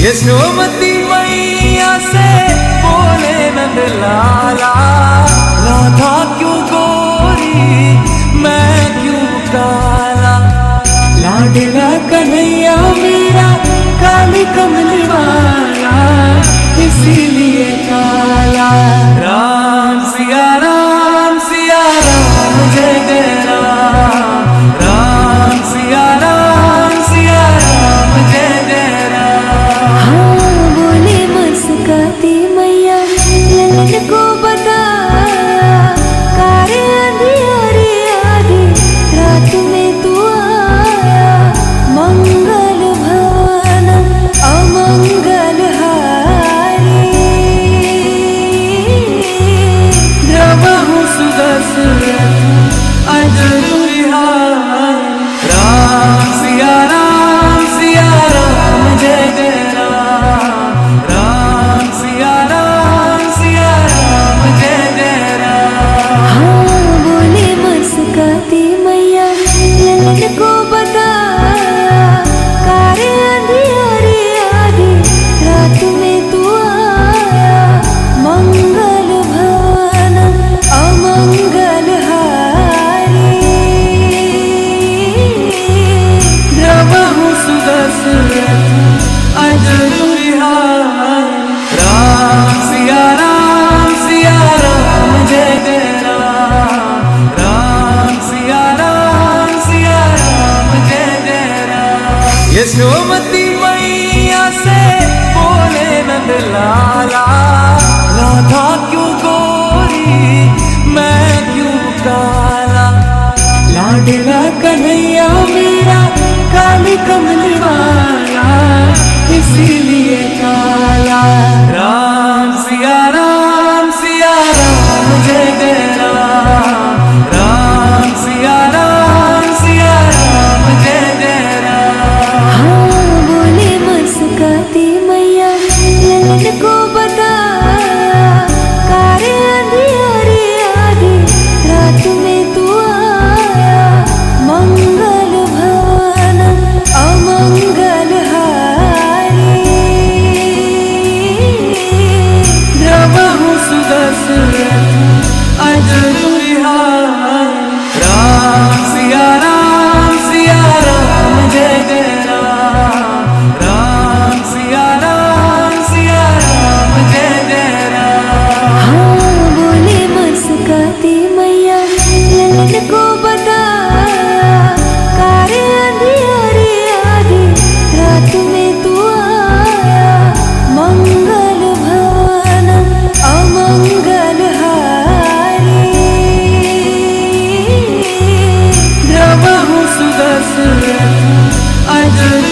यशोमती मैया से बोले नंद लाला, राधा क्यों गोरी मैं क्यों काला। लाडला कन्हैया मेरा काली कमली वाला, इसीलिए काला। राम सिया राम जय जय राम। राम सिया राम जय जय राम। हाँ बोले मुस्काती मैया ललन को बताया, कारे अंधियारे आधी रात में तू आया। मंगल भवन अमंगल हारी, द्रवहु सुदर्शन अजर विहारी। राम सिया राम जय जय राम। राम सिया राम जय जय राम। हाँ बोले मुस्काती मैया ललन को बताया, कारे अंधियारे आधी रात में तू आया। मंगल भवन अमंगल हारी, द्रवहु सुदर्शन अजर विहारी। राम सिया राम जय जय राम। राम सिया राम जय जय राम। यशोमती मैया से बोले नंद लाला, राधा क्यों गोरी मैं क्यों काला। लाडला कन्हैया मेरा काली कमली वाला, इसीलिए काला। राम सिया राम जय जय राम। राम सिया राम जय जय राम। हाँ बोले मुस्काती मैया ललन को बताया, कारे अंधियारे आधी रात में तू आया। मंगल भवन अमंगल हारी, द्रवहु सुदर्शन अजर विहारी। राम सिया राम जय जय राम। राम सिया राम जय जय राम। हाँ बोले मुस्काती मैया ललन को बताया, कारे अंधियारे आधी रात में तू आया। मंगल भवन अमंगल हारी, द्रवहु सुदर्शन अजर